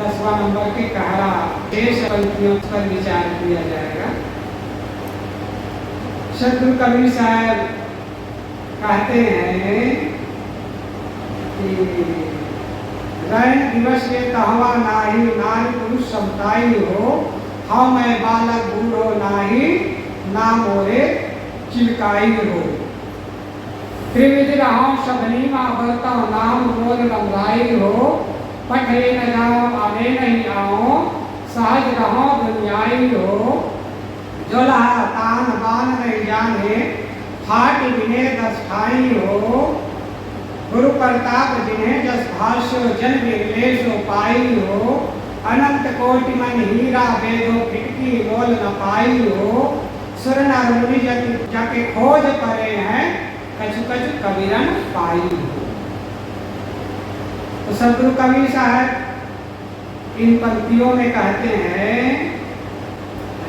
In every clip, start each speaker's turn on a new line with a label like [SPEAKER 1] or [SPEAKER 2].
[SPEAKER 1] 10वां number के कहरा शेष पंक्तियों पर विचार किया जाएगा। सदगुरु कबीर साहब कहते हैं कि रैन दिवस ये कहवा नाही, नारी पुरुष समताई हो, हाँ मैं बालक बूढ़ो नाही, ना मोरे चिलकाई हो। त्रिविध रहो सबनी माँ बरता नाम मोर रमराई हो, पठे न जाओ आने नहीं आओ, सहज रहो दुनियाई हो। जो लहा तान बान नहीं जाने, फाट बिने दस ठाई हो। गुरु प्रताप जिन्हें जस भाष्यो जन विलेशो पाई हो। अनंत कोटि मन हीरा वेदो फिटकी मोल न पाई हो। सुर नर मुनि जाके खोज परे हैं, कछु कछु कबीरन पाई हो। तो सदगुरु कबीर साहब इन पंक्तियों में कहते हैं,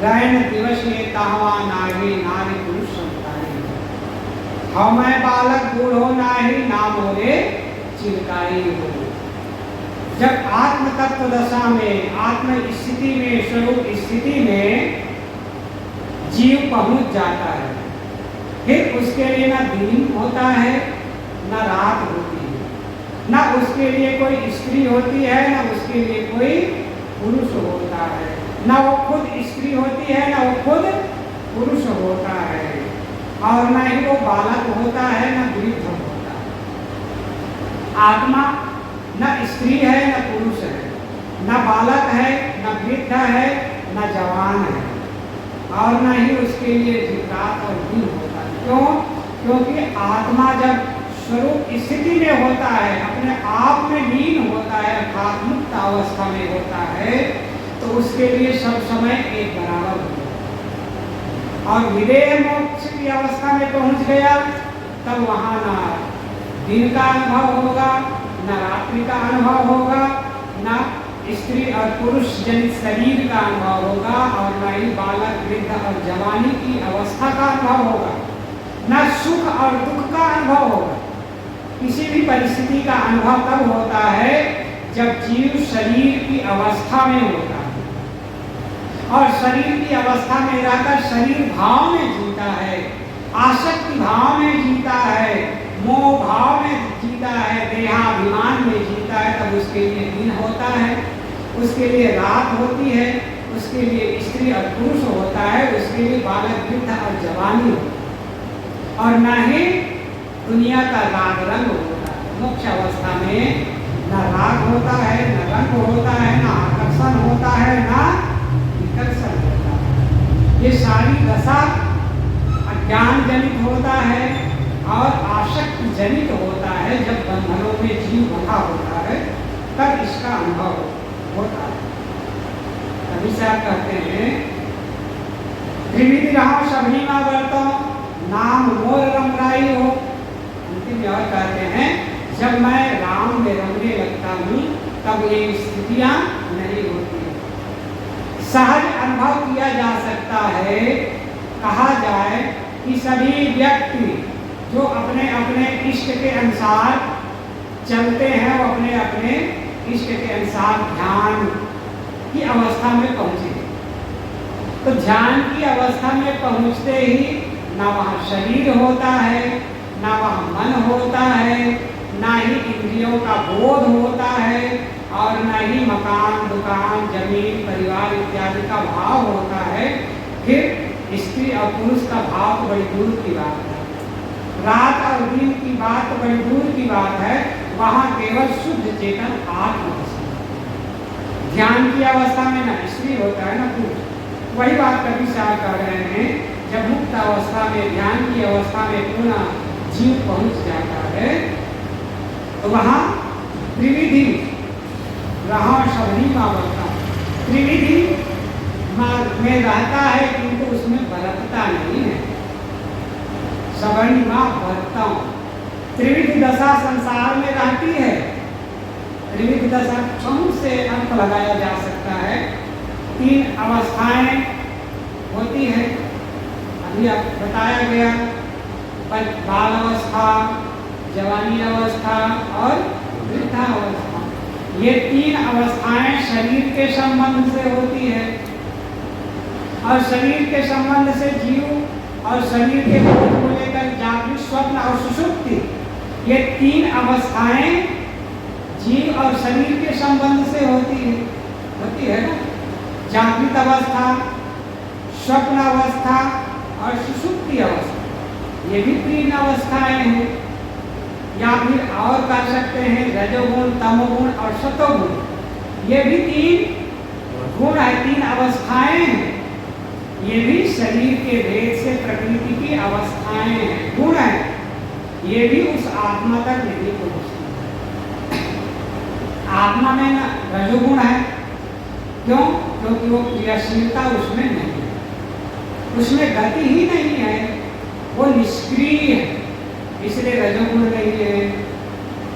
[SPEAKER 1] रैन दिवस ये कहवा नाही, नारी पुरुष समताई हो, हाँ मैं बालक बूढ़ो नाही, ना मोरे चिलकाई हो। जब आत्म तत्व दशा में, आत्म स्थिति में, स्वरूप स्थिति में जीव पहुंच जाता है, फिर उसके लिए ना दिन होता है ना रात होती है, ना उसके लिए कोई स्त्री होती है ना उसके लिए कोई पुरुष होता है, ना वो खुद स्त्री होती है ना वो खुद पुरुष होता है, और ना ही वो बालक होता है ना वृद्ध होता है। आत्मा न स्त्री है न पुरुष है, न बालक है न वृद्ध है न जवान है, और न ही उसके लिए रात और दिन होता है। क्यों? क्योंकि आत्मा जब स्वरूप स्थिति में होता है, अपने आप में लीन होता है, अर्थात मुक्त अवस्था में होता है, तो उसके लिए सब समय एक बराबर होता है। और विदेह मोक्ष की अवस्था में पहुंच गया तब वहां ना दिन का अनुभव होगा, न रात्रि का अनुभव होगा, न स्त्री और पुरुष जनित शरीर का अनुभव होगा, और न ही बालक वृद्ध और जवानी की अवस्था का अनुभव होगा, न सुख और दुख का अनुभव होगा। किसी भी परिस्थिति का अनुभव तब होता है जब जीव शरीर की अवस्था में होता है, और शरीर की अवस्था में रहकर शरीर भाव में जीता है, आसक्ति भाव में जीता है, मोह भाव में जीता है, देहाभिमान में जीता है, तब उसके लिए दिन होता है, उसके लिए रात होती है, उसके लिए स्त्री और पुरुष होता है, उसके लिए बालक वृद्ध और जवानी होता है, और न ही दुनिया का राग रंग होता है। मोक्ष अवस्था में न राग होता है, न रंग होता है, न आकर्षण होता है, न विकर्षण होता है। ये सारी दशा अज्ञान जनित होता है और आसक्ति जनित होता है। जब बंधनों में जीव बंधा होता है तब इसका अनुभव होता है। कभी साहब कहते हैं, त्रिविध रहो सबनी माँ बरतो नाम मोर रमराई हो। अंतिम और कहते हैं, जब मैं राम में रमने लगता हूँ तब ये स्थितियाँ नहीं होती। सहज अनुभव किया जा सकता है। कहा जाए कि सभी व्यक्ति जो अपने अपने इष्ट के अनुसार चलते हैं, वो अपने अपने इष्ट के अनुसार ध्यान की अवस्था में पहुंचे। तो ध्यान की अवस्था में पहुंचते ही ना वहाँ शरीर होता है, ना वहाँ मन होता है, ना ही इंद्रियों का बोध होता है, और ना ही मकान, दुकान, जमीन, परिवार इत्यादि का भाव होता है। फिर स्त्री और पुरुष का भाव तो बड़ी दूर की बात है, रात और दिन की बात तो बड़ी दूर की बात है। वहाँ केवल शुद्ध चेतन आत्म ध्यान की अवस्था में न स्त्री होता है न पुरुष। वही बात कभी साहब कह रहे हैं, जब मुक्त अवस्था में, ध्यान की अवस्था में पूर्ण जीव पहुंच जाता है तो वहाँ त्रिविधि रहो सबनी माँ बरता, त्रिविधि में रहता है किंतु उसमें बरतता नहीं है। सबनी माँ बरता हूँ। त्रिविध दशा संसार में रहती है। त्रिविध दशा बहुत से अंक लगाया जा सकता है। 3 अवस्थाएं होती है, अभी आप बताया गया, बाल अवस्था, जवानी अवस्था और वृद्धावस्था। ये तीन अवस्थाएं शरीर के संबंध से होती है, और शरीर के संबंध से जीव और शरीर के बोध को लेकर जागृत, स्वप्न और सुषुप्ति, ये तीन अवस्थाएं जीव और शरीर के संबंध से होती है ना। जागृत अवस्था, स्वप्न अवस्था और सुषुप्ति अवस्था, ये भी तीन अवस्थाएं हैं। या फिर और कह सकते हैं रजोगुण, तमोगुण और सतोगुण, ये भी तीन गुण है, तीन अवस्थाएं हैं। ये भी शरीर के भेद से प्रकृति की अवस्थाएं हैं, गुण है। ये भी उस आत्मा तक नहीं पहुंचती। आत्मा में ना रजोगुण है, क्यों? क्योंकि वो क्रियाशीलता उसमें नहीं है, उसमें गति ही नहीं है, वो निष्क्रिय है, इसलिए रजोगुण नहीं है।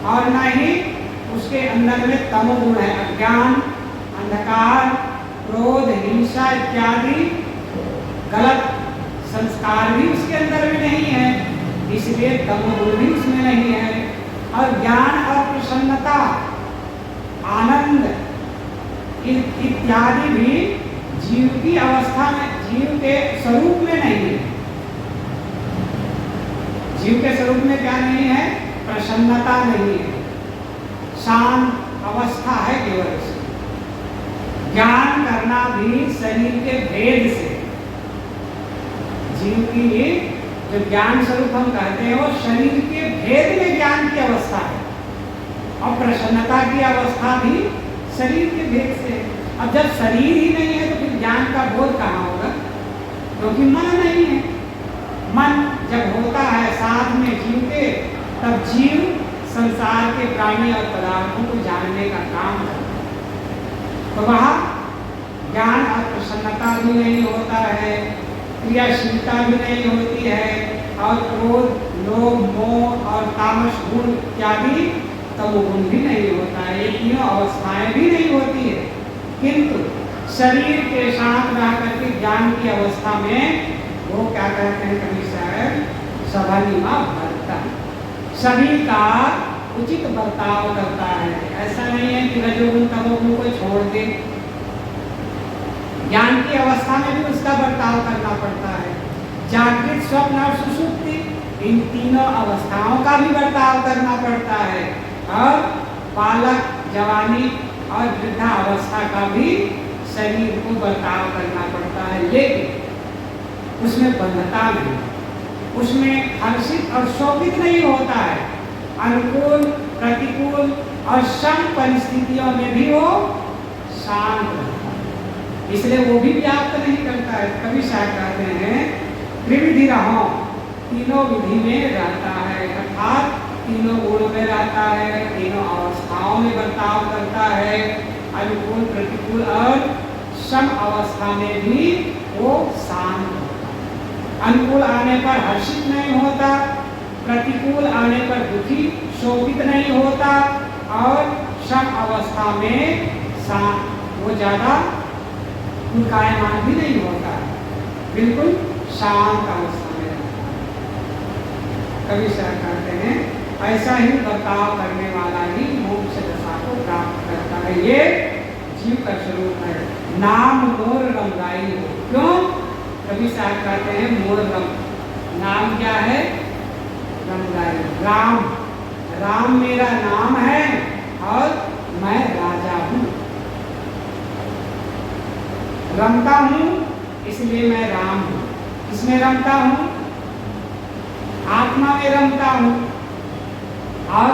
[SPEAKER 1] और ना ही उसके अंदर में तमोगुण है, अज्ञान, अंधकार, क्रोध, हिंसा इत्यादि गलत संस्कार भी उसके अंदर में नहीं है, इसलिए तमोगुण भी उसमें नहीं है। और ज्ञान और प्रसन्नता, आनंद इत्यादि भी जीव की अवस्था में, जीव के स्वरूप में नहीं है। जीव के स्वरूप में क्या नहीं है? प्रसन्नता नहीं है, शांत अवस्था है केवल से। ज्ञान करना भी शरीर के भेद से, जीव की जो ज्ञान स्वरूप हम कहते हैं वो शरीर के भेद में ज्ञान की अवस्था है, और प्रसन्नता की अवस्था भी शरीर के भेद से। अब जब शरीर ही नहीं है तो फिर ज्ञान का बोध कहाँ होगा? क्योंकि मन नहीं है। मन जब होता है साथ में जीव के, तब जीव संसार के प्राणी और पदार्थों को जानने का काम करता है। तो वहाँ ज्ञान और प्रसन्नता भी नहीं होता है, क्रियाशीलता भी नहीं होती है, और क्रोध, लोभ, मोह और तामस गुण इत्यादि तमोगुण भी नहीं होता है। ये तीनों अवस्थाएं भी नहीं होती है। किंतु शरीर के साथ रह करके ज्ञान की अवस्था में वो क्या कहते हैं कवि साहब? सभानिमा भरता, सभी का उचित बर्ताव करता है। ऐसा नहीं है कि रजोगुण तमोगुण को छोड़ दे, ज्ञान की अवस्था में भी उसका बर्ताव करना पड़ता है। जागृत, स्वप्न और सुषुप्ति, इन तीनों अवस्थाओं का भी बर्ताव करना पड़ता है, और बालक, जवानी और वृद्धा अवस्था का भी शरीर को बर्ताव करना पड़ता है। लेकिन उसमें बंधता नहीं, उसमें हर्षित और शोकित नहीं होता है। अनुकूल, प्रतिकूल और सम परिस्थितियों में भी वो शांत रहता है, इसलिए वो भी व्याप्त नहीं करता है। कवि साहब कहते हैं त्रिविधि रहो, तीनों विधि में रहता है, अर्थात तीनों गुणों में रहता है, तीनों अवस्थाओं में बर्ताव करता है। अनुकूल, प्रतिकूल और सम अवस्था में भी वो शांत होता है। अनुकूल आने पर हर्षित नहीं होता, प्रतिकूल आने पर दुखी, शोकित नहीं होता, और सम अवस्था में वो ज्यादा उनकायमान भी नहीं होता, बिल्कुल शांत अवस्था में रहता है। कवि साहब कहते हैं ऐसा ही बर्ताव करने वाला ही मोक्ष दशा को प्राप्त करता है। ये जीव का स्वरूप है। नाम मोर रंगाई हो, क्यों? कवि साहब कहते हैं मोर रंग, नाम क्या है? रंगाई। राम, राम मेरा नाम है और मैं राजा हूँ, रमता हूँ इसलिए मैं राम हूँ। किसमें रमता हूँ? आत्मा में रमता हूँ, और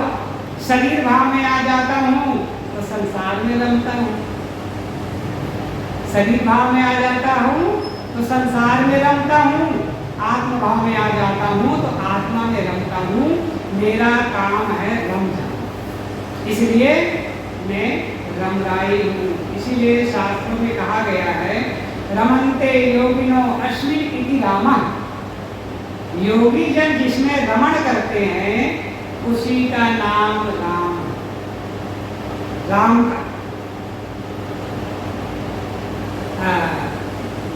[SPEAKER 1] शरीर भाव में आ जाता हूँ तो संसार में रमता हूँ। शरीर भाव में आ जाता हूँ तो संसार में रमता हूँ, आत्म भाव में आ जाता हूँ तो आत्मा में रमता हूँ। मेरा काम है रम जाना, इसलिए मैं रमगाई हूँ। इसीलिए शास्त्रों में कहा गया है रमन्ते योगिनो अस्मिन् इति रामः। योगी जन जिसमें रमण करते हैं उसी का नाम राम, राम का।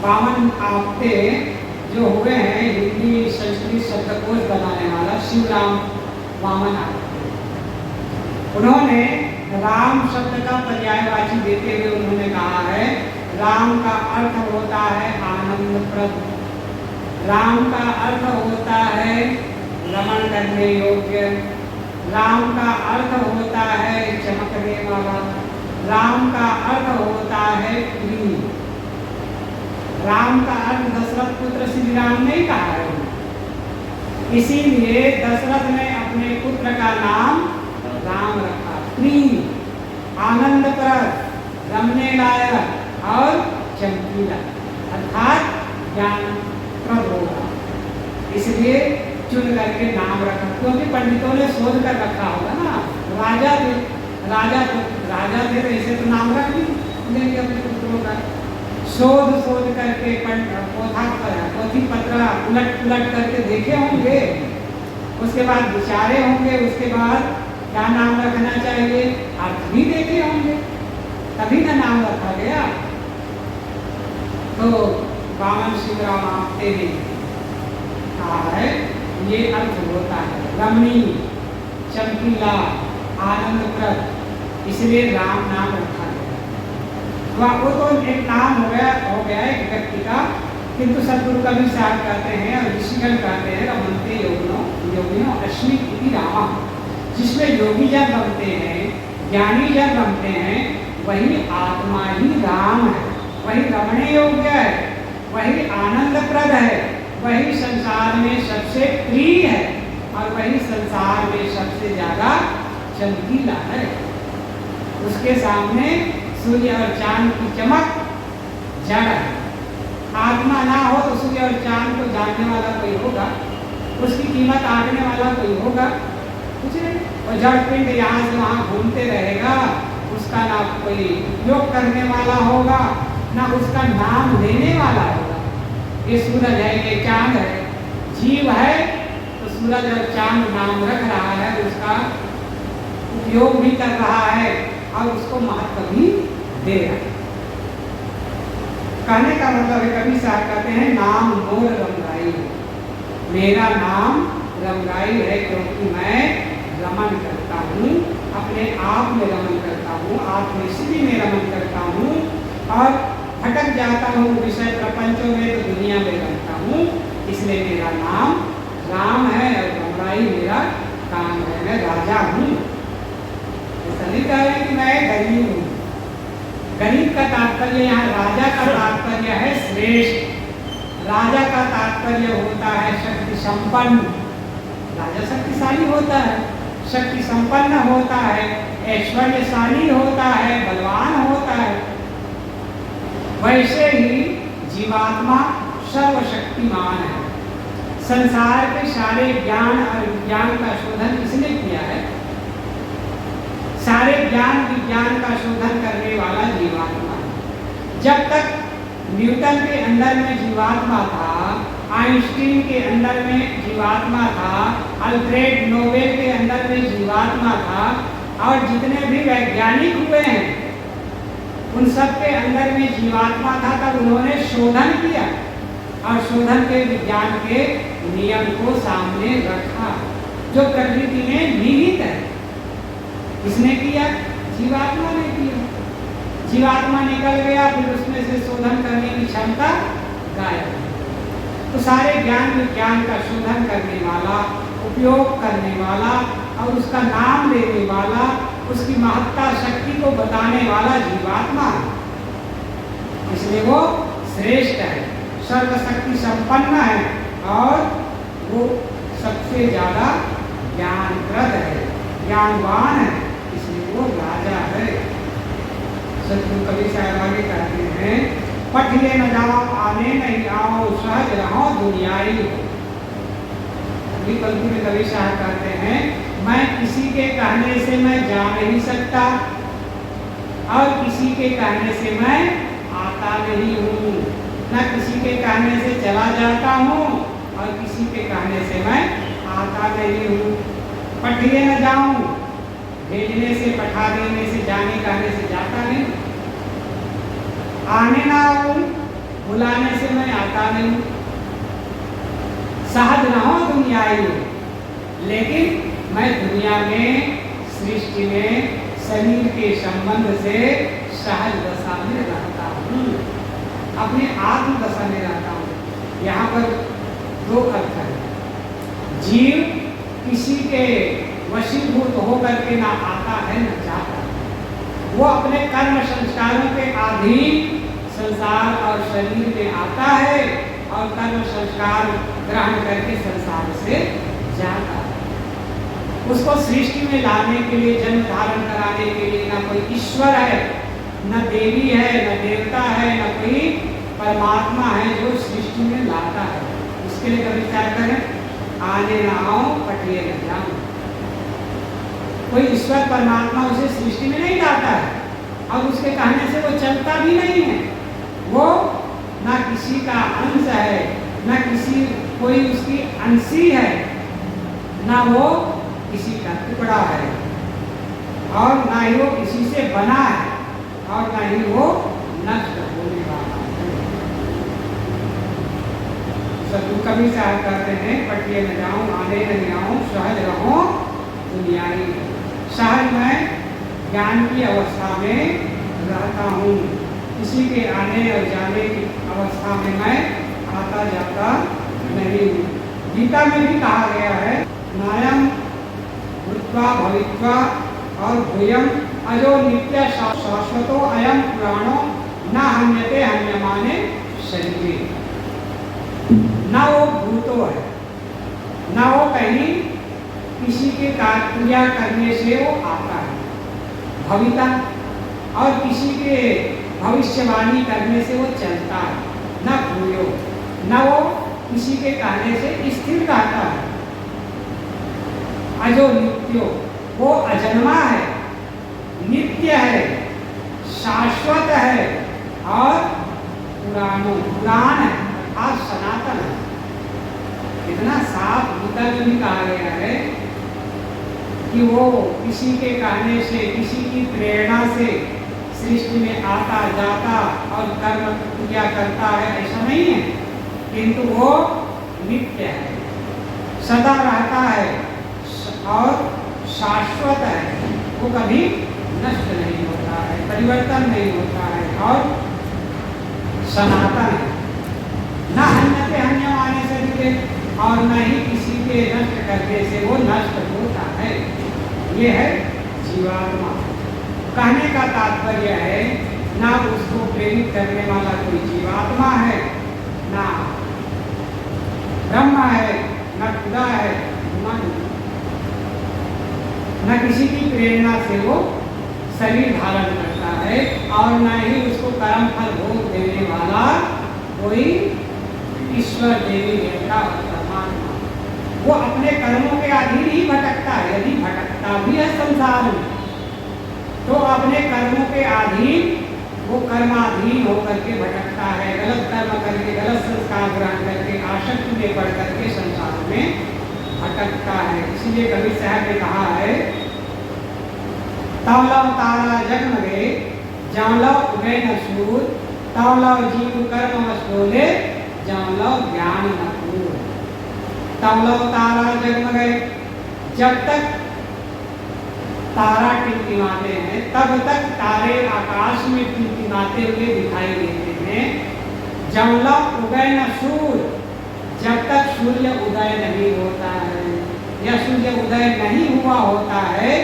[SPEAKER 1] वामन आपते जो हुए हैं हिंदी संस्कृत शब्दकोश बनाने वाला शिवराम वामन आपते, उन्होंने राम शब्द का पर्यायवाची देते हुए उन्होंने कहा है राम का अर्थ होता है आनंदप्रद, राम का अर्थ होता है रमण करने योग्य, राम का अर्थ होता है चमकने वाला, राम का अर्थ होता है प्रिय। राम का अर्थ दशरथ पुत्र श्री राम ने कहा है, इसीलिए दशरथ ने अपने पुत्र का नाम राम रखा। प्रिय, आनंदप्रद, रमने लायक और चमकीला अर्थात ज्ञानप्रद होगा, इसलिए चुन करके नाम रखा। क्योंकि पंडितों ने शोध कर रखा होगा ना, राजा थे तो इसे तो नाम रख देंगे अपने पुत्रों का। शोध करके पोथी पत्र उलट करके देखे होंगे, उसके बाद विचारे होंगे, उसके बाद क्या नाम रखना चाहिए अर्थ भी देखे होंगे, तभी ना नाम रखा गया। तो वामन शिवराम आपते ने कहा है ये अर्थ होता है रमणीय, चमकीला, आनंदप्रद, इसलिए राम नाम रखा गया। वो तो एक नाम हो गया एक व्यक्ति का, किंतु सदगुरु कबीर साहब कहते हैं और ऋषिगण कहते हैं रमन्ते योगिनो अस्मि इति रामा, जिसमें योगी जन रमते हैं, ज्ञानी जन रमते हैं, वही आत्मा ही राम है, वही रमणे योग्य है, वही आनंदप्रद है, वही संसार में सबसे प्रिय है और वही संसार में सबसे ज्यादा चमकीला है। उसके सामने सूर्य और चांद की चमक जड़ है। आत्मा ना हो तो सूर्य और चांद को जानने वाला कोई होगा, उसकी कीमत आंकने वाला कोई होगा कुछ नहीं। और जड़ पिंड यहाँ से वहाँ घूमते रहेगा, उसका ना कोई उपयोग करने वाला होगा, ना उसका नाम लेने वाला होगा। ये सूरज है, ये चांद है, जीव है तो सूरज और चांद नाम रख रहा है, उसका उपयोग भी कर रहा है और उसको महत्व भी दे रहा है। कहने का मतलब है कवि साहब कहते हैं नाम मोर रमगाई है, मेरा नाम रमगाई है क्योंकि मैं रमन करता हूँ, अपने आप में रमन करता हूँ, आत्मस्थिति में रमन करता हूँ और भटक जाता हूँ विषय प्रपंचों में तो दुनिया में रहता हूँ, इसलिए मेरा नाम राम है और रमगाई मेरा काम है, मैं राजा हूँ। ऐसा नहीं कह रहे कि मैं गरीब हूँ। गरीब का तात्पर्य यहाँ राजा का तात्पर्य है श्रेष्ठ। राजा का तात्पर्य होता है शक्ति संपन्न, राजा शक्तिशाली होता है, शक्ति संपन्न होता है, ऐश्वर्यशाली होता है, बलवान होता है। वैसे ही जीवात्मा सर्वशक्तिमान है। संसार के सारे ज्ञान और विज्ञान का शोधन किसने किया है? सारे ज्ञान विज्ञान का शोधन करने वाला जीवात्मा है। जब तक न्यूटन के अंदर में जीवात्मा था, आइंस्टीन के अंदर में जीवात्मा था, अल्फ्रेड नोबेल के अंदर में जीवात्मा था और जितने भी वैज्ञानिक हुए हैं उन सब के अंदर में जीवात्मा था, तब उन्होंने शोधन किया और शोधन के विज्ञान के नियम को सामने रखा जो प्रकृति में निहित है। किसने किया? जीवात्मा ने किया। जीवात्मा निकल गया, फिर उसमें से शोधन करने की क्षमता गायब। तो सारे ज्ञान विज्ञान का शोधन करने वाला, उपयोग करने वाला और उसका नाम लेने वाला, उसकी महत्ता शक्ति को बताने वाला जीवात्मा है, इसलिए वो श्रेष्ठ है, सर्वशक्ति संपन्न है और वो सबसे ज्यादा ज्ञानप्रद है, ज्ञानवान है, इसलिए वो राजा है। सतगुरु कबीर साहब आगे कहते हैं पठिए न जाओ आने नहीं आओ सहज रहो दुनियाई हो। पंक्ति में कबीर साहब कहते हैं मैं किसी के कहने से मैं जा नहीं सकता और किसी के कहने से मैं आता नहीं हूँ, न किसी के कहने से चला जाता हूँ और किसी के कहने से मैं आता नहीं हूँ। पठिए न जाऊँ, भेजने से, पठा देने से, जाने कहने से जाता नहीं, आने ना आऊँ, बुलाने से मैं आता नहीं, सहज ना हो दुनियाई हो, लेकिन मैं दुनिया में, सृष्टि में शरीर के संबंध से सहज दशा में रहता हूँ, अपने आत्म दशा में रहता हूँ। यहाँ पर दो अर्थ है। जीव किसी के वशीभूत होकर के ना आता है न जाता है। वो अपने कर्म संस्कारों के अधीन संसार और शरीर में आता है और कर्म संस्कार ग्रहण करके संसार से जाता है। उसको सृष्टि में लाने के लिए, जन्म धारण कराने के लिए ना कोई ईश्वर है, न देवी है, न देवता है, न कोई परमात्मा है जो सृष्टि में लाता है। इसके लिए कभी विचार करें, आने ना आओ पटिए न जाओ। कोई ईश्वर परमात्मा उसे सृष्टि में नहीं लाता है और उसके कहने से वो चलता भी नहीं है। वो ना किसी का अंश है, ना किसी कोई उसकी अंशी है, ना वो किसी का टुकड़ा है, और ना ही वो किसी से बना है, और ना ही वो नष्ट होने वाला है। सतु कभी चाह करते हैं, पटिए न जाऊं, आने न आऊं, सहज रहो दुनियाई। सहज मैं ज्ञान की अवस्था में रहता हूँ, किसी के आने और जाने की अवस्था में मैं आता जाता नहीं हूँ। गीता में भी कहा गया है, नायम भूत्वा भवित्वा और भूयम अजो नित्य शाश्वतो अयम पुराणो न हन्यते हन्यमाने शरीरे। न वो भूतो है, न वो कहीं किसी के क्रिया करने से वो आता है, भविता, और किसी के भविष्यवाणी करने से वो चलता है। न भूयो, न वो किसी के कहने से स्थिर रहता है। अजो नित्यो, वो अजन्मा है, नित्य है, शाश्वत है, और पुराणों, पुराण है अर्थात सनातन है। इतना साफ गीता में भी कहा गया है कि वो किसी के कहने से, किसी की प्रेरणा से सृष्टि में आता जाता और कर्म क्रिया करता है, ऐसा नहीं है, किंतु वो नित्य है, सदा रहता है और शाश्वत है। वो कभी नष्ट नहीं होता है, परिवर्तन नहीं होता है, और सनातन है। न हन्यते हन्यमाने शरीरे, और न ही किसी के नष्ट करने से वो नष्ट होता है। ये है जीवात्मा। कहने का तात्पर्य है, ना उसको प्रेरित करने वाला कोई जीवात्मा है, ना ब्रह्म है, न खुदा है, मन, न किसी की प्रेरणा से वो शरीर धारण करता है, और न ही उसको कर्म फल भोग देने वाला कोई ईश्वर, देवी, देवता और परमात्मा। वो अपने कर्मों के अधीन ही भटकता है। यदि भटकता भी है संसार में, तो अपने कर्मों के अधीन, वो कर्माधीन होकर के भटकता है, गलत कर्म करके, गलत संस्कार ग्रहण करके, आसक्ति में पड़ करके संसार में भटकता है। इसलिए कबीर साहब ने कहा है, तवलव तारा जगमगे जावलव उगय न सूर, तवलव जीव कर्म वश डोले जावलव ज्ञान न पूर। तवलव तारा जगमगे, जब तक तारा टिमटिमाते हैं तब तक तारे आकाश में टिमटिमाते हुए दिखाई देते हैं। जावलव उगय न सूर, जब तक सूर्य उदय नहीं होता है, या सूर्य उदय नहीं हुआ होता है,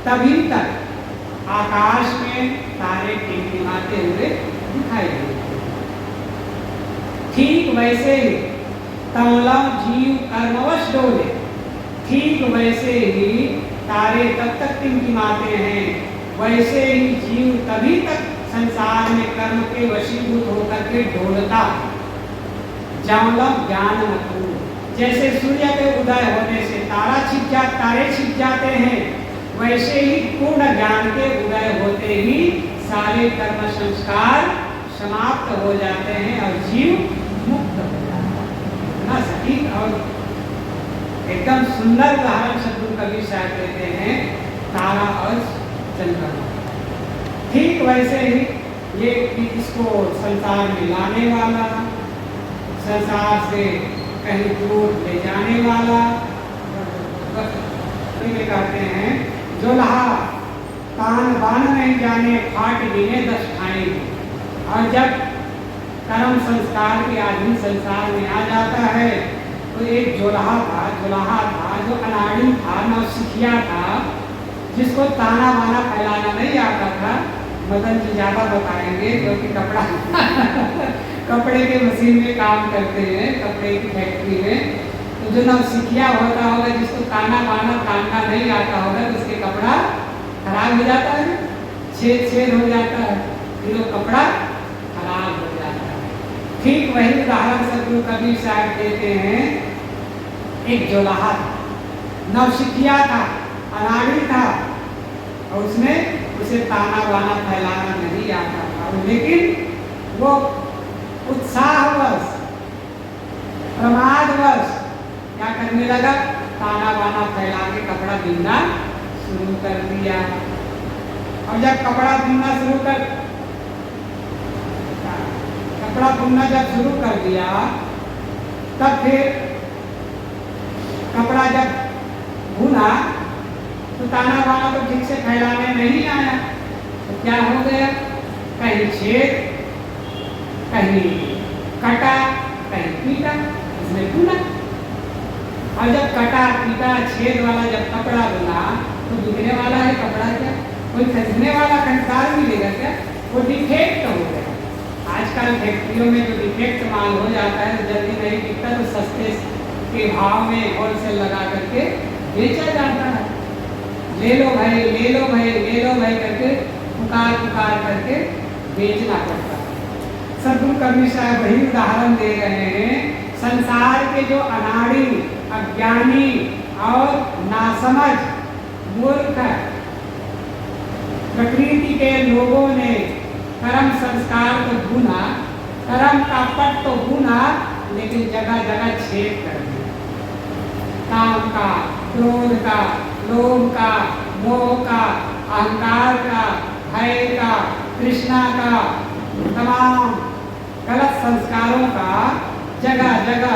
[SPEAKER 1] तभी तक आकाश में तारे टिमटिमाते हुए दिखाई देते हैं। ठीक वैसे ही तवलव जीव कर्मवश डोले, ठीक वैसे ही तारे तब तक टिमटिमाते हैं, वैसे ही जीव तभी तक संसार में कर्म के वशीभूत होकर के डोलता है। जावलव ज्ञान न पूर, जैसे सूर्य के उदय होने से तारे छिप जाते हैं, वैसे ही पूर्ण ज्ञान के उदय होते ही सारे कर्म संस्कार समाप्त हो जाते हैं और जीव मुक्त हो जाता है। इतना सटीक और एकदम सुंदर उदाहरण सदगुरु कबीर साहब देते हैं, तारा और चंद्रमा। ठीक वैसे ही ये इसको संसार में लाने वाला, संसार से कहीं दूर ले जाने वाला, कहते हैं जोल्हा तान बान नहीं जाने फाट गिने 10 ठाएंगे। और जब कर्म संस्कार के आदमी संसार में आ जाता है तो एक जोलाहा था जो अनाड़ी था, नौसिखिया था, जिसको ताना बाना फैलाना नहीं आता था। मदन जी ज़्यादा बताएंगे क्योंकि कपड़े के मशीन में काम करते हैं, कपड़े की फैक्ट्री में। तो जो नौसिखिया होता होगा, जिसको ताना बाना तानना नहीं आता होगा, तो उसके कपड़ा खराब हो जाता है, छेद हो जाता है, फिर वो कपड़ा खराब हो जाता है। ठीक वही उदाहरण सदगुरु कबीर साहब देते हैं। एक जोलाहा था, नौसिखिया था, अनाड़ी था, और उसने उसे ताना बाना फैलाना नहीं आता था, लेकिन वो उत्साहवश, प्रमादवश क्या करने लगा, ताना बाना फैला के कपड़ा बिनना शुरू कर दिया। और जब कपड़ा बुनना शुरू कर दिया, तब फिर कपड़ा जब बुना तो ताना बाना तो ठीक से फैलाने नहीं आया। तो क्या हो गया, कहीं छेद, कहीं कटा, कहीं पीटा, इसने बुना। और जब कटा पीटा छेद वाला जब कपड़ा बुना तो बिकने वाला है कपड़ा क्या, कोई खरीदने वाला खरीदार मिलेगा क्या, वो डिफेक्ट हो गया। आजकल फैक्ट्रियों में जो डिफेक्ट माल हो जाता है, जल्दी नहीं बिकता, तो सस्ते के भाव में होलसेल लगा करके बेचा जाता है। ले लो भाई, ले लो भाई, ले लो भाई करके पुकार करके बेचना पड़ता है। सदगुरु कबीर साहब वही उदाहरण दे रहे हैं। संसार के जो अनाड़ी, अज्ञानी और नासमझ मूर्ख प्रकृति के लोगों ने कर्म संस्कार को बुना, कर्म का पट तो बुना, लेकिन जगह जगह छेद कर दिया। काम का, क्रोध का, लोभ का, मोह का, अहंकार का, भय का, तृष्णा का, तमाम गलत संस्कारों का जगह जगह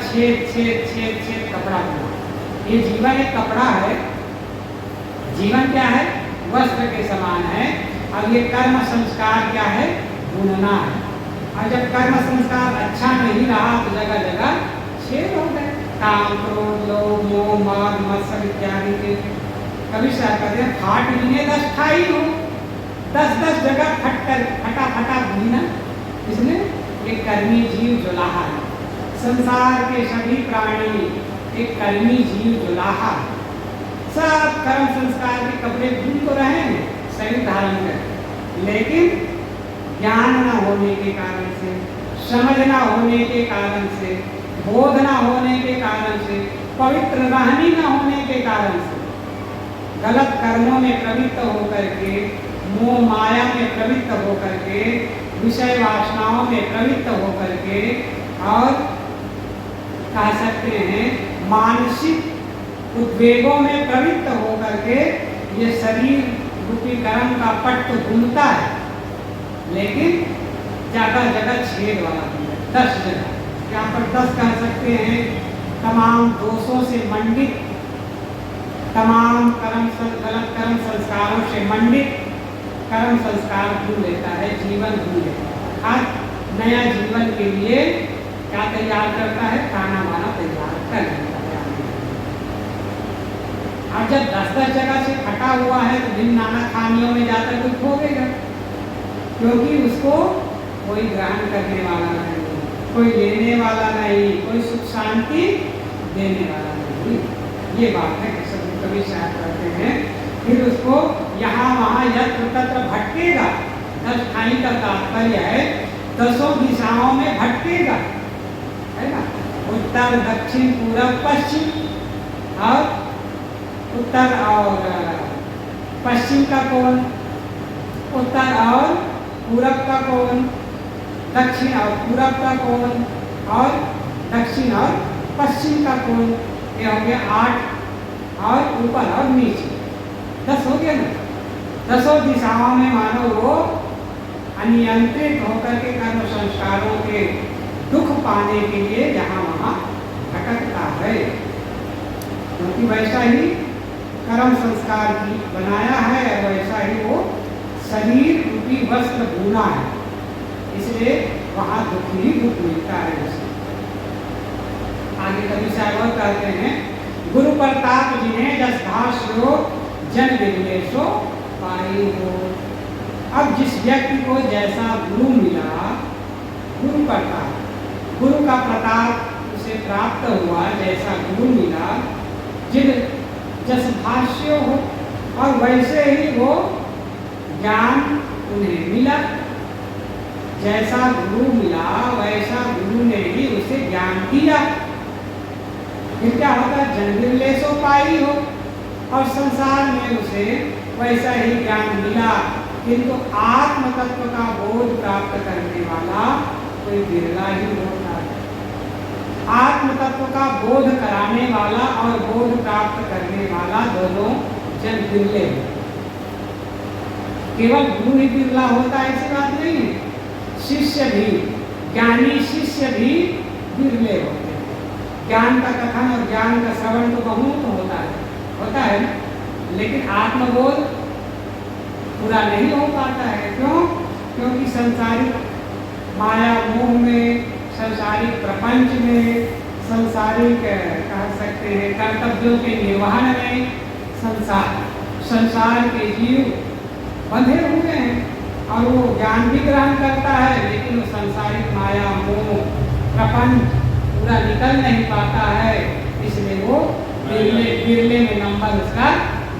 [SPEAKER 1] छेद कपड़ा बना। ये जीवन एक कपड़ा है। जीवन क्या है, वस्त्र के समान है। अब ये कर्म संस्कार क्या है, बुनना है। और जब कर्म संस्कार अच्छा नहीं रहा तो जगह जगह छेद हो गए। काम, क्रोध, लोभ, मोह, मद, मत्सर इत्यादि के कभी क्या कहते हैं, फाट गिने 10 ठाई हो, 10 जगह फटा बुना। इसने एक कर्मी जीव जोलाहा है। संसार के सभी प्राणी एक कर्मी जीव जोलाहा है। सब कर्म संस्कार के कपड़े बुन तो रहे हैं, शरीर धारण कर, लेकिन ज्ञान न होने के कारण से, समझ न होने के कारण से, बोध न होने के कारण से, पवित्र रहनी न होने के कारण से, गलत कर्मों में प्रवृत्त होकर के, मोह माया में प्रवृत्त होकर के, विषय वासनाओं में प्रवृत्त होकर के, और कह सकते हैं मानसिक उद्वेगों में प्रवृत्त होकर के ये शरीर रूपी कर्म का पट तो बुनता है, लेकिन जगह जगह छेद वाला है। 10 जगह, यहाँ पर 10 कह सकते हैं। तमाम दोषों से मंडित, तमाम गलत कर्म संस्कारों से मंडित कर्म संस्कार भूल लेता है, जीवन भूल लेता है। आज नया जीवन के लिए क्या तैयार करता है, खाना वाना तैयार कर लेता है। और जब 10 जगह से फटा हुआ है तो भिन्न नाना खानियों में जाकर कुछ भोगेगा, क्योंकि उसको कोई ग्रहण करने वाला नहीं, कोई लेने वाला नहीं, कोई सुख शांति देने वाला नहीं। ये बात है कि सब कभी शायद करते हैं। फिर उसको यहाँ वहाँ यत्र तत्र भटकेगा। 10 ठाई का तात्पर्य है 10 दिशाओं में भटकेगा, है ना। उत्तर, दक्षिण, पूरब, पश्चिम, और उत्तर और पश्चिम का कोण, उत्तर और पूरब का कोण, दक्षिण और पूरब का कोण, और दक्षिण और पश्चिम का कोण। ये हो गया 8, और ऊपर और नीचे 10 हो गया ना। 10 दिशाओं में मानो वो अनियंत्रित होकर के कर्म संस्कारों के दुख पाने के लिए जहाँ वहाँ भटकता है। क्योंकि वैसा ही कर्म संस्कार की बनाया है और वैसा ही वो शरीर रूपी वस्त्र बुना है, इसलिए वहाँ दुख ही दुख मिलता है उसे। आगे कवि साहब कहते हैं, गुरु प्रताप जिन्हें जस भाष्यो जन विद्वेषो पाई हो। अब जिस व्यक्ति को जैसा गुरु मिला, गुरु प्रताप, गुरु का प्रताप उसे प्राप्त हुआ, जैसा गुरु मिला, जिन जस भाष्यो हो, और वैसे ही वो ज्ञान उन्हें मिला, जैसा गुरु मिला वैसा गुरु ने ही उसे ज्ञान दिया। फिर क्या होता है, जनविरलेसो पाई हो, और संसार में उसे वैसा ही ज्ञान मिला, किंतु आत्म तत्व का बोध प्राप्त करने वाला कोई बिरला ही होता है। आत्म तत्व का बोध कराने वाला और बोध प्राप्त करने वाला दोनों जन बिरले हैं। केवल गुरु ही बिरला होता है ऐसी बात नहीं है, शिष्य भी, ज्ञानी शिष्य भी बिरले होते हैं। ज्ञान का कथन और ज्ञान का श्रवण तो बहुत होता है, लेकिन आत्मबोध पूरा नहीं हो पाता है। क्यों? क्योंकि संसारिक माया मोह में, संसारिक प्रपंच में, संसारिक कह सकते हैं कर्तव्यों के निर्वहन में संसार के जीव बंधे हुए हैं, और वो ज्ञान भी ग्रहण करता है, लेकिन वो संसारिक माया मोह प्रपंच पूरा निकल नहीं पाता है, इसलिए वो बिरले में नंबर उसका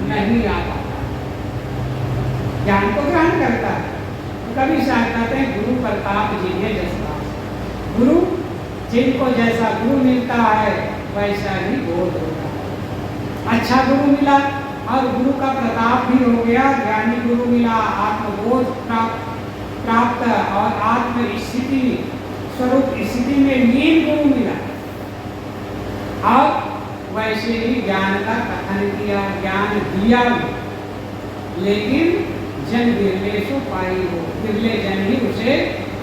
[SPEAKER 1] नहीं आ पाता, ज्ञान को ग्रहण करता है। तो कभी साहब कहते हैं, गुरु प्रताप जिन्हें जैसा, गुरु जिनको जैसा गुरु मिलता है वैसा ही बोध होता है। अच्छा गुरु मिला और गुरु का प्रताप भी हो गया, ज्ञानी गुरु मिला, आत्मबोध प्राप्त और आत्म स्थिति स्वरूप स्थिति में लीन गुरु मिला, और वैसे ही ज्ञान का कथन किया, ज्ञान दिया, लेकिन जन बिरलेसो पाई हो, बिरले जन ही उसे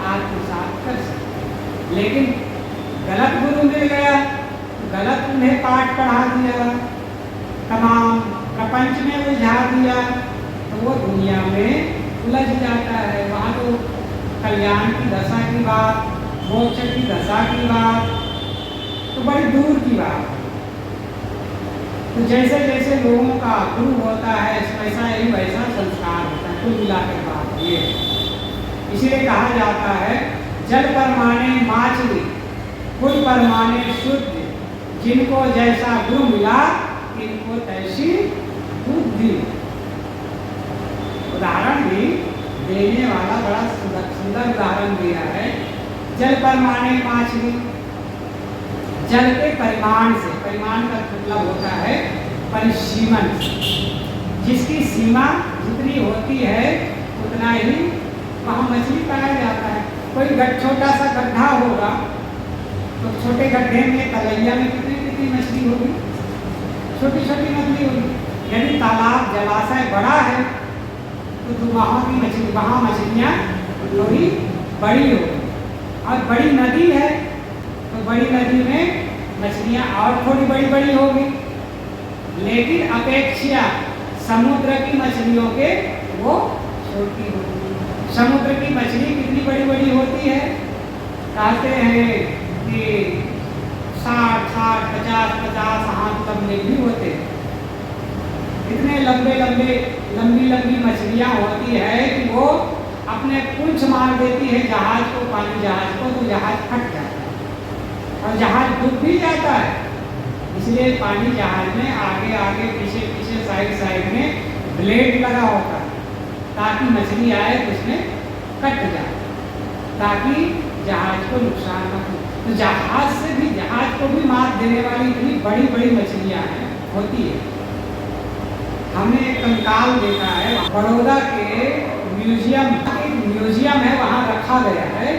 [SPEAKER 1] आत्मसात कर सकते। लेकिन गलत गुरु मिल गया, गलत उन्हें पाठ पढ़ा दिया, तमाम प्रपंच में उलझा दिया, तो वो दुनिया में उलझ जाता है। वहाँ तो कल्याण की दशा की बात, मोक्ष की दशा की बात तो बड़ी दूर की बात है। तो जैसे जैसे लोगों का गुरु होता है वैसा ही वैसा संस्कार होता है। कुल मिलाकर बात ये, इसीलिए कहा जाता है, जल पर माने माछली, कुल पर माने शुद्ध, जिनको जैसा गुरु मिला इनको तैसी बुद्धि। उदाहरण भी देने वाला बड़ा सुंदर उदाहरण दिया है। जल पर माने माछली, जल के परिमाण से, परिमाण का मतलब होता है परिसीमन, जिसकी सीमा जितनी होती है उतना ही वहाँ मछली पाया जाता है। कोई छोटा सा गड्ढा होगा तो छोटे गड्ढे में तलैया में कितनी मछली होगी, छोटी छोटी मछली होगी। यदि तालाब जलाशय बड़ा है तो वहाँ की मछली, वहाँ मछलियाँ थोड़ी बड़ी होगी, और बड़ी नदी है तो बड़ी नदी में मछलियाँ और थोड़ी बड़ी बड़ी होगी, लेकिन अपेक्षा समुद्र की मछलियों के वो छोटी होगी। समुद्र की मछली कितनी बड़ी बड़ी होती है, कहते हैं कि 60-60, 50-50 हाथ लंबे भी होते हैं। इतने लंबी लंबी मछलियाँ होती है कि वो अपने पूंछ मार देती है जहाज को, पानी जहाज को, तो जहाज फट जाता है और जहाज डूब भी जाता है। इसलिए पानी जहाज में आगे आगे पीछे पीछे साइड में ब्लेड लगा होता है, ताकि मछली आए तो उसमें कट जाए, ताकि जहाज को नुकसान न हो। तो जहाज को भी मार देने वाली इतनी बड़ी बड़ी मछलियाँ हैं होती है। हमने एक कंकाल देखा है, बड़ौदा के म्यूजियम है, वहाँ रखा गया है।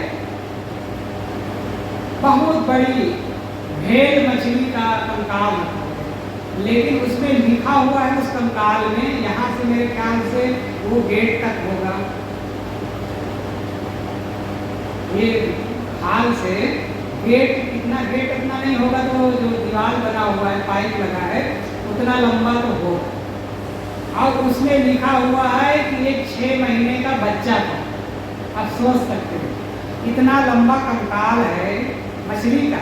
[SPEAKER 1] बहुत बड़ी भेड़ मछली का कंकाल रखा है, लेकिन उसमें लिखा हुआ है उस कंकाल में, यहाँ से मेरे ख्याल से वो गेट तक होगा, ये हाल से गेट कितना, गेट उतना नहीं होगा तो जो दीवार बना हुआ है, पाइप लगा है, उतना लंबा तो हो, और उसमें लिखा हुआ है कि ये 6 महीने का बच्चा था। आप सोच सकते हो इतना लंबा कंकाल है मछली का,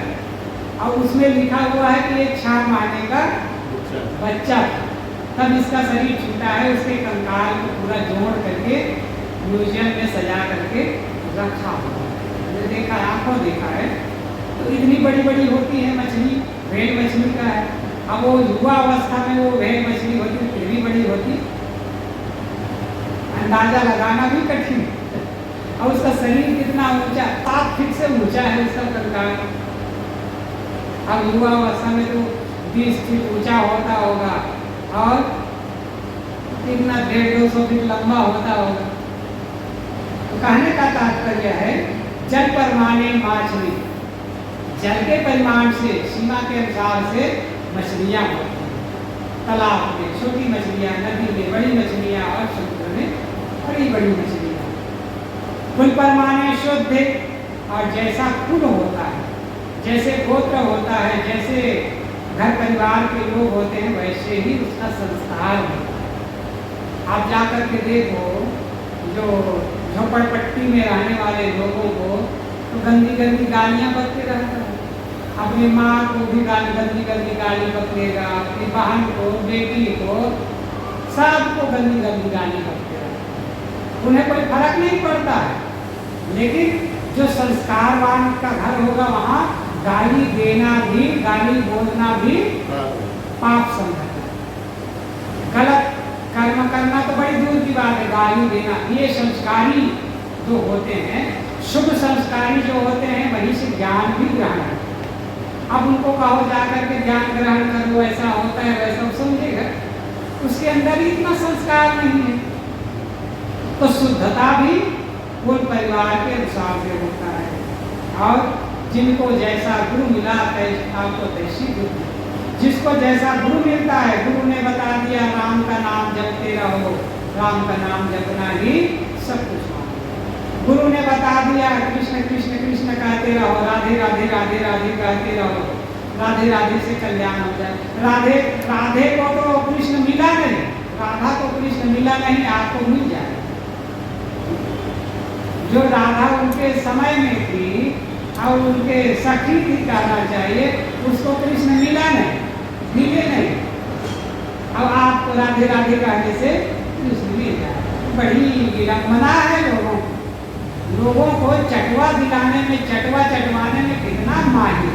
[SPEAKER 1] और उसमें लिखा हुआ है कि ये 6 महीने का बच्चा था। तब इसका शरीर छूटा है, उसके कंकाल को पूरा जोड़ करके म्यूजियम में सजा करके रखा हुआ है। मैंने देखा है, आंखों देखा है। तो इतनी बड़ी बड़ी होती है मछली, व्हेल मछली का है। अब वो युवा अवस्था में वो व्हेल मछली होती फिर भी बड़ी होती, अंदाजा लगाना भी कठिन। और उसका शरीर कितना ऊंचा, 7 फीट से ऊंचा है उसका कंकाल। अब युवा अवस्था में तो 20 फीट ऊंचा होता होगा और कितना 150-200 फीट लंबा होता होगा। तो कहने का तात्पर्य है जल परमाने मछली, जल के परिमाण से, सीमा के अनुसार से मछलियां होती हैं। तालाब में छोटी मछलियां, नदी में बड़ी मछलियां और समुद्र में बड़ी बड़ी मछलियां। कुल परमाने शुद्ध, और जैसा कुल होता है, जैसे गोत्र होता है, जैसे घर परिवार के लोग होते हैं, वैसे ही उसका संस्कार होता है। आप जाकर के देखो जो झोपड़पट्टी में रहने वाले लोगों को तो गंदी गंदी गालियां बकते रहता है। अपनी माँ को भी गंदी गंदी गाली बकलेगा, अपनी बहन को, बेटी को, सबको गंदी गंदी गाली बकते रहता। उन्हें कोई फर्क नहीं पड़ता है। लेकिन जो संस्कारवान का घर होगा वहाँ गाली देना भी, गाली बोलना भी पाप समझा है। गलत कर्म करना तो बड़ी दूर की बात है, गाली देना। ये संस्कारी जो होते हैं, शुभ संस्कारी जो होते हैं, वहीं से ज्ञान भी ग्रहण है। अब उनको कहो जाकर के ज्ञान ग्रहण करो, ऐसा होता है वैसा समझेगा, उसके अंदर ही इतना संस्कार नहीं है। तो शुद्धता भी कुल परिवार के अनुसार से होता है। और जिनको जैसा गुरु मिला आपको तैसी बुद्धि, जिसको जैसा गुरु मिलता है, गुरु ने बता दिया राम का नाम जपते रहो, राम का नाम जपना ही सब कुछ। गुरु ने बता दिया कृष्ण कृष्ण कृष्ण कहते रहो, राधे राधे राधे राधे कहते रहो, राधे राधे से कल्याण हो जाए। राधे राधे को तो कृष्ण मिला नहीं, राधा को कृष्ण मिला नहीं, आपको मिल जाए। जो राधा उनके समय में थी और उनके सखी थी कहना चाहिए, उसको कृष्ण मिला नहीं, मिले नहीं। अब आपको राधे राधे कहने से कृष्ण मिल जाए। बड़ी विडंबना है लोगों को चटवा दिलाने में, चटवा चटवाने में कितना माहिर।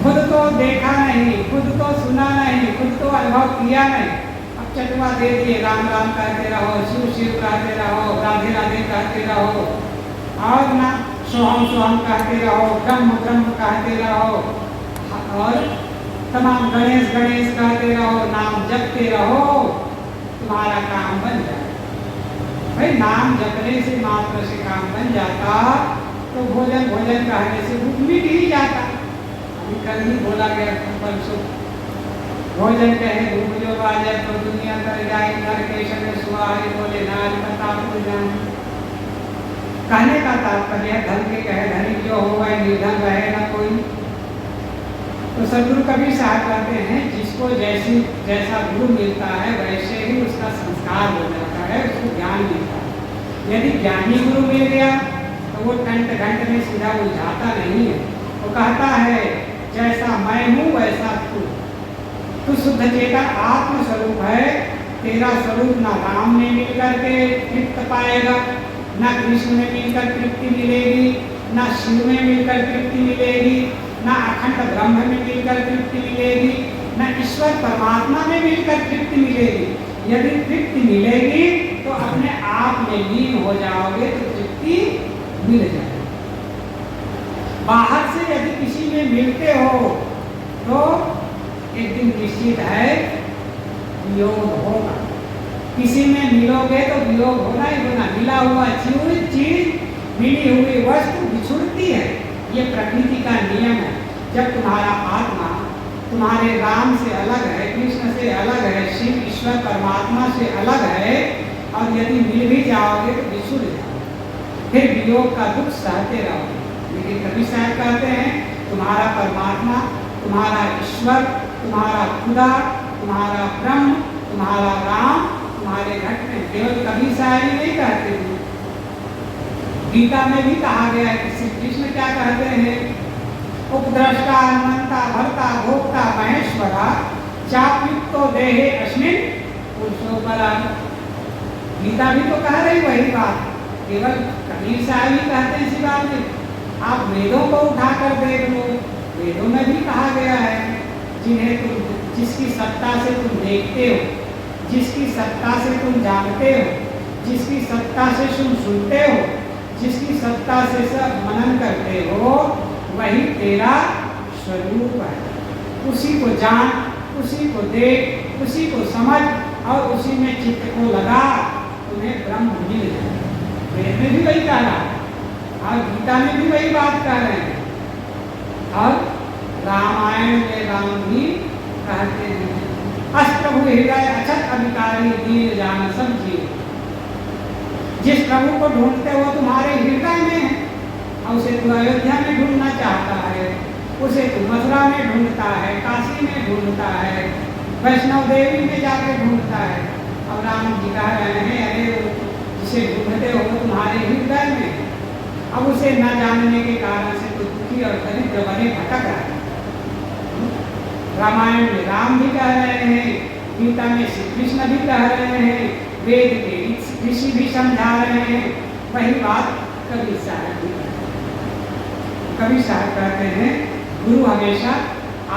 [SPEAKER 1] खुद तो देखा नहीं, खुद तो सुना नहीं, खुद तो अनुभव किया नहीं, अब चटवा दे दिए। राम राम कहते रहो, शिव शिव कहते रहो, राधे राधे कहते रहो, और ना सोहम सोहम कहते रहो, ब्रह्म ब्रह्म कहते रहो, और तमाम गणेश गणेश कहते रहो, नाम जपते रहो, तुम्हारा काम बन जाए। भाई नाम जपने से मात्र से काम बन जाता तो भोजन भोजन कहने से भूख मिट ही जाता। अभी कल ही बोला गया परसों, भोजन कहे भूख जो बाजे तो दुनिया कर जाए, घर के संग सुहाई बोले नाज बता भूल जाए। कहने का तात्पर्य धन के कहे धनी जो हो वह निर्धन रहे ना कोई। तो सदगुरु कबीर साहब कहते हैं जिसको जैसा गुरु मिलता है वैसे ही उसका संस्कार हो जाता है, उसको ज्ञान मिलता है। यदि ज्ञानी गुरु मिल गया तो वो घंटे घंटे में सीधा उलझाता नहीं है। वो कहता है जैसा मैं हूँ वैसा तू शुद्ध चेतन आत्म स्वरूप है। तेरा स्वरूप ना राम में मिलकर के तृप्त पाएगा, ना कृष्ण में मिलकर तृप्ति मिलेगी, ना शिव में मिलकर तृप्ति मिलेगी, ना अखंड ब्रह्म में मिलकर तृप्ति मिलेगी, ना ईश्वर परमात्मा में मिलकर तृप्ति मिलेगी। यदि तृप्ति मिलेगी तो अपने आप में लीन हो जाओगे तो तृप्ति मिल जाएगी। बाहर से यदि किसी में मिलते हो तो एक दिन निश्चित है वियोग होगा। किसी में मिलोगे तो वियोग होना ही होना। मिला हुआ चीज, मिली हुई वस्तु बिछुड़ती है, ये प्रकृति का नियम है। जब तुम्हारा आत्मा तुम्हारे राम से अलग है, कृष्ण से अलग है, शिव ईश्वर परमात्मा से अलग है, और यदि मिल भी जाओगे तो बिछुड़ जाओगे, फिर वियोग का दुख सहते रहोगे। लेकिन कबीर साहब कहते हैं तुम्हारा परमात्मा, तुम्हारा ईश्वर, तुम्हारा खुदा, तुम्हारा ब्रह्म तुम्हारा राम तुम्हारे घट में। केवल कभी शायरी नहीं कहते थे, गीता में भी कहा गया है कि श्री कृष्ण क्या कहते हैं, उपद्रष्टा हनुमंता भर्ता भोक्ता महेश्वरा चाप्युक्तो देहे अस्मिन् पुरुषोपरा। गीता भी तो कह रही वही बात, केवल कबीर साहब ही कहते हैं इसी बात में। आप वेदों को उठाकर देख लो, वेदों में भी कहा गया है, जिन्हें तुम, जिसकी सत्ता से तुम देखते हो, जिसकी सत्ता से तुम जानते हो, जिसकी सत्ता से तुम सुनते हो, जिसकी सत्ता से सब मनन करते हो, वही तेरा स्वरूप है। उसी को जान, उसी को देख, उसी को समझ और उसी में चित्त को लगा, तुम्हें ब्रह्म मिल जाए। वेद में भी वही कह रहा है और गीता में भी वही बात कह रहे हैं और रामायण में राम भी कहते हैं, अष्टप्रभु हृदय अछत अभिकारी दीन जान सब जीव। जिस प्रभु को ढूंढते हो तुम्हारे हृदय में है, और उसे तू अयोध्या में ढूंढना चाहता है, उसे तू मथुरा में ढूंढता है, काशी में ढूंढता है, वैष्णव देवी में जाके ढूंढता है। और राम जी कह रहे हैं, अरे जिसे ढूंढते हो तुम्हारे हृदय में। अब उसे न जानने के कारण से तो दुखी और दरिद्र बने भटक रहा है। रामायण में राम भी कह रहे हैं, गीता में श्री कृष्ण भी कह रहे हैं, वेद के ऋषि भी समझा रहे हैं, वही बात कबीर साहब भी कहते हैं। कबीर साहब कहते हैं गुरु हमेशा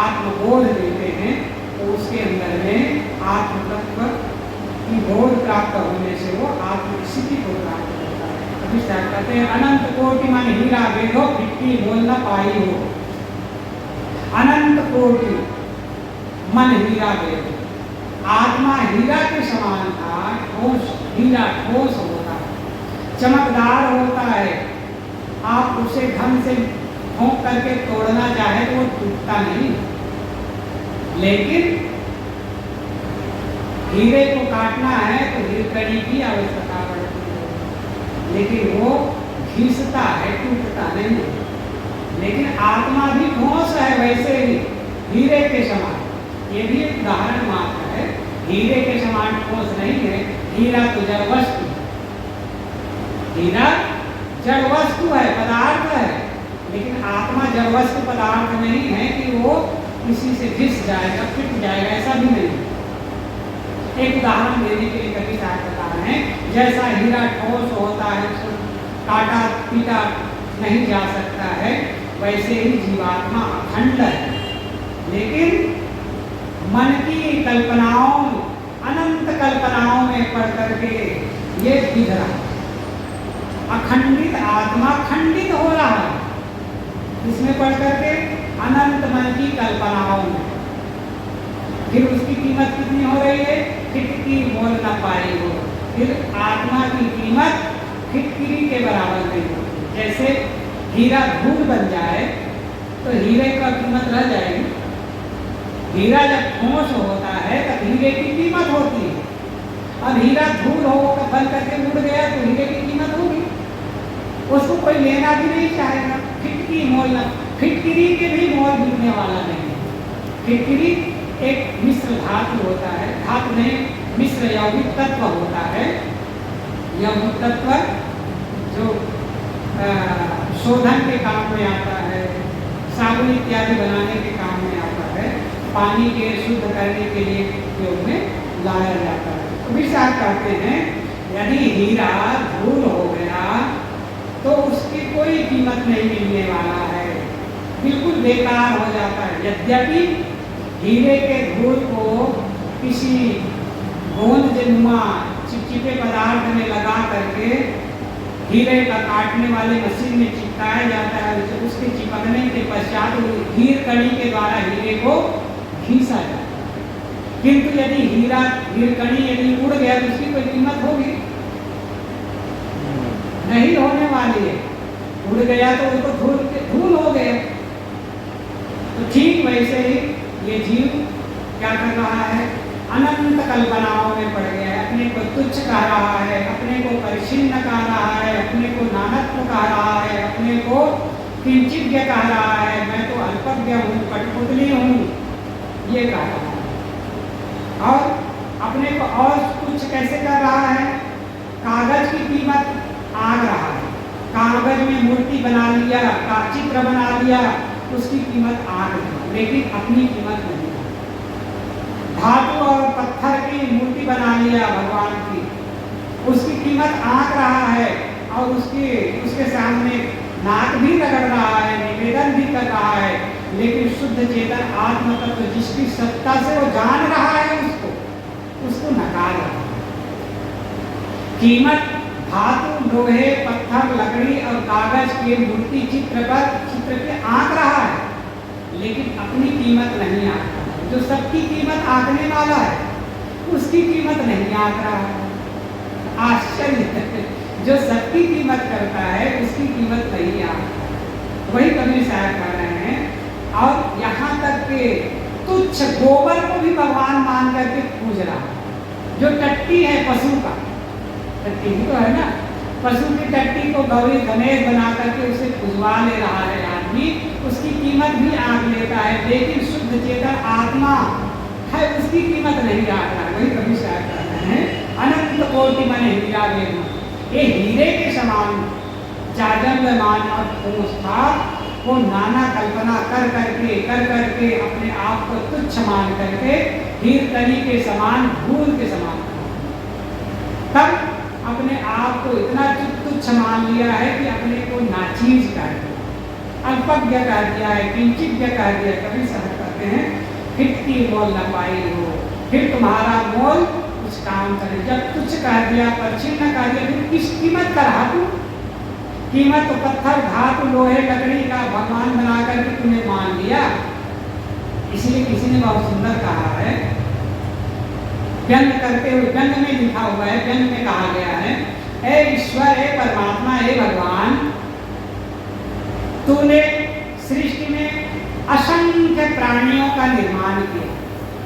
[SPEAKER 1] आत्मबोध देते हैं, तो उसके अंदर में आत्म तत्व की बोध प्राप्त होने से वो आत्मस्थिति को प्राप्त होता है। कबीर साहब कहते हैं अनंत कोटि मन हीरा वेदो फिक्की बोल न पाई हो। अनंत कोटि मन हीरा वेद, आत्मा हीरा के समान था, ठोस हीरा ठोस होता है, चमकदार होता है। आप उसे ढंग से ठोक करके तोड़ना चाहे तो वो टूटता नहीं, लेकिन हीरे को काटना है तो हिरकड़ी की आवश्यकता पड़ती है, लेकिन वो घिसता है, टूटता नहीं। लेकिन आत्मा भी ठोस है वैसे ही हीरे के समान। ये भी एक उदाहरण मात्र है, हीरे के समान ठोस नहीं है। हीरा तो जड़ वस्तु, हीरा जड़ वस्तु है, पदार्थ है, लेकिन आत्मा जड़ वस्तु पदार्थ नहीं है कि वो किसी से घिस जाएगा, फिट जाएगा, ऐसा भी नहीं। एक उदाहरण देने के लिए कभी साहब बता रहे हैं, जैसा हीरा ठोस होता है, काटा पीटा नहीं जा सकता है, वैसे ही जीवात्मा अखंड है। लेकिन मन की कल्पनाओं, अनंत कल्पनाओं में पड़ करके ये दिख रहा है। अखंडित आत्मा खंडित हो रहा है, इसमें पढ़ करके अनंत मन की कल्पनाओं में। फिर उसकी कीमत कितनी हो रही है, फिटकी मोल न पाई हो। फिर आत्मा की कीमत फिटकिरी के बराबर नहीं होती। जैसे हीरा धूल बन जाए तो हीरे का कीमत रह जाएगी। हीरा जब ठोस होता है तब हीरे की कीमत होती है। अब हीरा धूल हो बन करके उड़ गया तो हीरे की कीमत होगी, उसको कोई लेना भी नहीं चाहेगा। फिटकी मोल न, फिटकिरी के भी मोल बिकने वाला नहीं है। फिटकिरी एक मिश्र धातु होता है, धातु नहीं मिश्र यौगिक तत्व होता है। यौगिक तत्व जो शोधन के काम में आता है, साबुन इत्यादि बनाने के काम में आता है, पानी के शुद्ध करने के लिए उपयोग में लाया जाता है। तो भी साहब कहते हैं यदि हीरा धूल हो गया तो उसकी कोई कीमत नहीं मिलने वाला है, बिल्कुल बेकार हो जाता है। यद्यपि हीरे के धूल को किसी गोंद जनुमा चिपचिपे पदार्थ में लगा करके हीरे का काटने वाले मशीन में चिपकाया जाता है, उसके चिपकने के पश्चात हीर कड़ी के द्वारा हीरे को घिसा जाता है। किंतु यदि हीर कड़ी यदि उड़ गया तो उसकी कोई कीमत होगी नहीं होने वाली है। उड़ गया तो उसको धूल हो गया। तो ठीक वैसे ही ये जीव क्या कर रहा है, अनंत कल्पनाओं में पड़ गया है। अपने को तुच्छ कह रहा है, अपने को परिच्छिन्न कह रहा है, अपने को नानत्व कह रहा है, अपने को किंचिज्ञ कह रहा है, मैं तो अल्पज्ञ हूँ, कठपुतली हूँ, ये कह रहा है। और अपने को और कुछ कैसे कर रहा है? कागज की कीमत आग रहा है, कागज में मूर्ति बना लिया, चित्र बना लिया, उसकी कीमत आग रही, लेकिन अपनी कीमत नहीं। धातु और पत्थर की मूर्ति बना लिया भगवान की, उसकी कीमत आंक रहा है और उसके सामने नाक भी रगड़ रहा है, निवेदन भी कर रहा है, लेकिन शुद्ध चेतन आत्म तत्व जिसकी सत्ता से वो जान रहा है उसको नकार रहा है। कीमत धातु, लोहे, पत्थर, लकड़ी और कागज के मूर्ति चित्र के आंक रहा है, लेकिन अपनी कीमत नहीं आंक रहा है। जो सबकी कीमत आंकने वाला है उसकी कीमत नहीं आंक रहा है। आश्चर्य, जो सबकी कीमत करता है उसकी कीमत नहीं आंकता है। वही कबीर साहब कर रहे हैं। और यहाँ तक के तुच्छ गोबर को भी भगवान मान करके पूज रहा है। जो टट्टी है पशु का, टट्टी ही तो है ना, पशु की टट्टी को गौरी गणेश बना करके उसे पूजवा ले रहा है आदमी, उसकी कीमत भी आंक लेता है, लेकिन शुद्ध चेतन आत्मा है उसकी कीमत नहीं आंक रहा है। वही कबीर साहब कर रहे हैं, अनंत कोटि मन हीरा वेद, ये हीरे के समान जाजन्यमान और ठोस था, वो नाना कल्पना कर करके अपने आप को तुच्छ मान करके हीर तरी के समान, धूल के समान, तब अपने आप को इतना तुच्छ मान लिया है कि अपने को नाचीज कर दिया, अल्पज्ञ कर दिया है, किंचिज्ञ कर दिया। कभी सहज कहते हैं फिटकी मोल न पाई हो, फिर तुम्हारा मोल कुछ काम करे। जब तुच्छ कर दिया, परिच्छिन्न कर दिया, फिर किस कीमत का रहा तू? कीमत तो पत्थर, धातु, लोहे, लकड़ी का भगवान बना करके तुमने मान लिया। इसलिए किसी ने बहुत सुंदर कहा है, व्यंग करते हुए, व्यंग में लिखा हुआ है, व्यंग में कहा गया है, हे ईश्वर, हे परमात्मा, हे भगवान, तूने सृष्टि में असंख्य प्राणियों का निर्माण किया,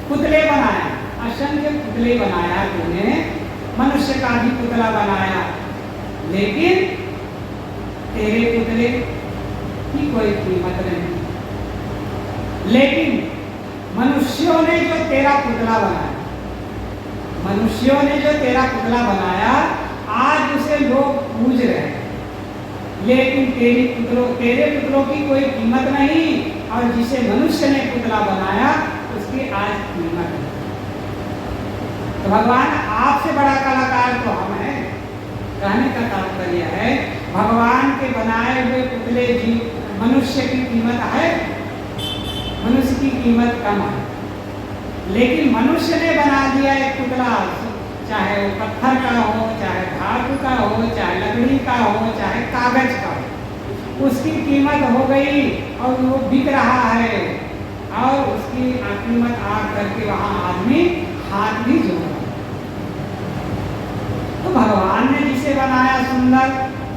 [SPEAKER 1] पुतले बनाया, असंख्य पुतले बनाया तूने, मनुष्य का भी पुतला बनाया, लेकिन तेरे पुतले की कोई कीमत नहीं। लेकिन मनुष्यों ने जो तेरा पुतला बनाया, मनुष्यों ने जो तेरा पुतला बनाया, आज उसे लोग पूज रहे हैं, लेकिन तेरे पुतलों की कोई कीमत नहीं, और जिसे मनुष्य ने पुतला बनाया उसकी आज कीमत है। तो भगवान आपसे बड़ा कलाकार तो हम हैं। कहने का तात्पर्य है, भगवान के बनाए हुए पुतले मनुष्य की कीमत है, मनुष्य की कीमत कम है, लेकिन मनुष्य ने बना दिया एक पुतला, चाहे वो पत्थर का हो, चाहे धातु का हो, चाहे लकड़ी का हो, चाहे कागज का हो, उसकी कीमत हो गई और वो बिक रहा है, और उसकी कीमत आग करके वहाँ आदमी हाथ भी जोड़ रहा है। तो भगवान ने जिसे बनाया सुंदर,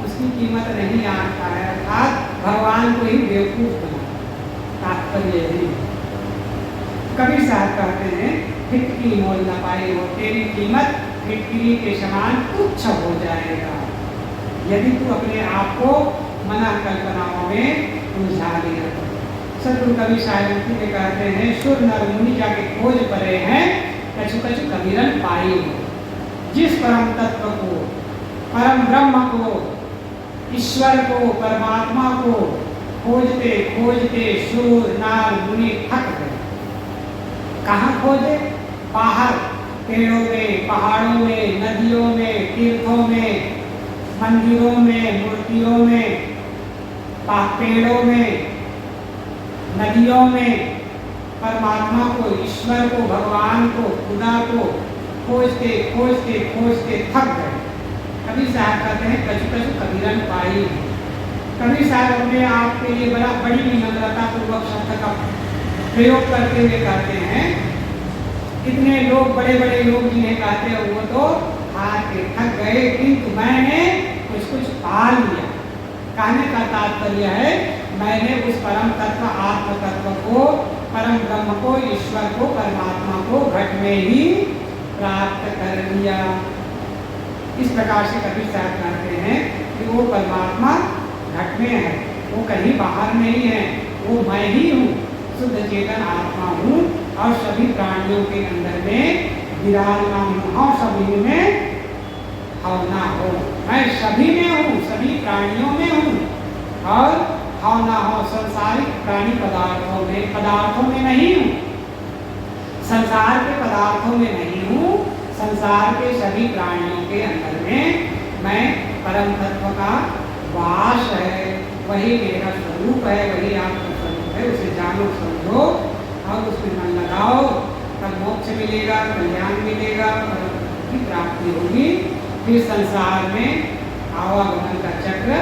[SPEAKER 1] उसकी कीमत नहीं आंकता है, अर्थात भगवान को ही बेवकूफ बना। तात्पर्य यही कबीर साहब कहते हैं, फिटकी मोल न पाई हो, तेरी कीमत फिटकी के समान तुच्छ हो जाएगा यदि तू अपने आप को मना कल्पनाओं में उलझा लिया। सतगुरु कबीर साहब में कहते हैं, सुर नर मुनि जाके खोज परे हैं, कछु कछु कबीरन पाई हो। जिस परम तत्व को, परम ब्रह्म को, ईश्वर को, परमात्मा को खोजते खोजते सुर नार मुनि थक गए। कहाँ खोजे? बाहर, पेड़ों में, पहाड़ों में, नदियों में, तीर्थों में, मंदिरों में, मूर्तियों में, पेड़ों में, नदियों में, परमात्मा को, ईश्वर को, भगवान को, खुदा को खोजते खोजते खोजते थक गए। कबीर साहब कहते हैं, कछु कछु कबीरन पाई। कबीर साहब अपने आप के लिए बड़ी विनम्रता पूर्वक शब्द का प्रयोग करते हुए कहते हैं, इतने लोग, बड़े बड़े लोग जिन्हें कहते हैं, वो तो हाथ के थक गए, किंतु मैंने कुछ कुछ पा लिया। कहने का तात्पर्य है, मैंने उस परम तत्व, आत्म तत्व को, परम ब्रह्म को, ईश्वर को, परमात्मा को घट में ही प्राप्त कर लिया। इस प्रकार से कबीर साहब कहते हैं कि वो परमात्मा घट में है, वो कहीं बाहर नहीं है, वो मैं ही हूँ, शुद्ध चेतन आत्मा हूँ, और सभी प्राणियों के अंदर में विराजमान हूँ सभी में, हव ना हो। मैं सभी में हूँ, सभी प्राणियों में हूँ, और हव ना हो संसारिक प्राणी पदार्थों में नहीं हूँ, संसार के पदार्थों में नहीं हूँ, संसार के सभी प्राणियों के अंदर में मैं परम तत्व का वास है, वही मेरा स्वरूप है, वही आपका स्वरूप है। उसे जानो समझो और उसमें मन लगाओ, तब मोक्ष मिलेगा, कल्याण मिलेगा, परम की प्राप्ति होगी। फिर संसार में आवागमन का चक्र,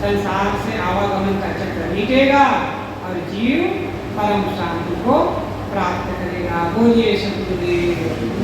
[SPEAKER 1] संसार से आवागमन का चक्र मिटेगा और जीव परम शांति को प्राप्त करेगा। बोलिए सतगुरुदेव।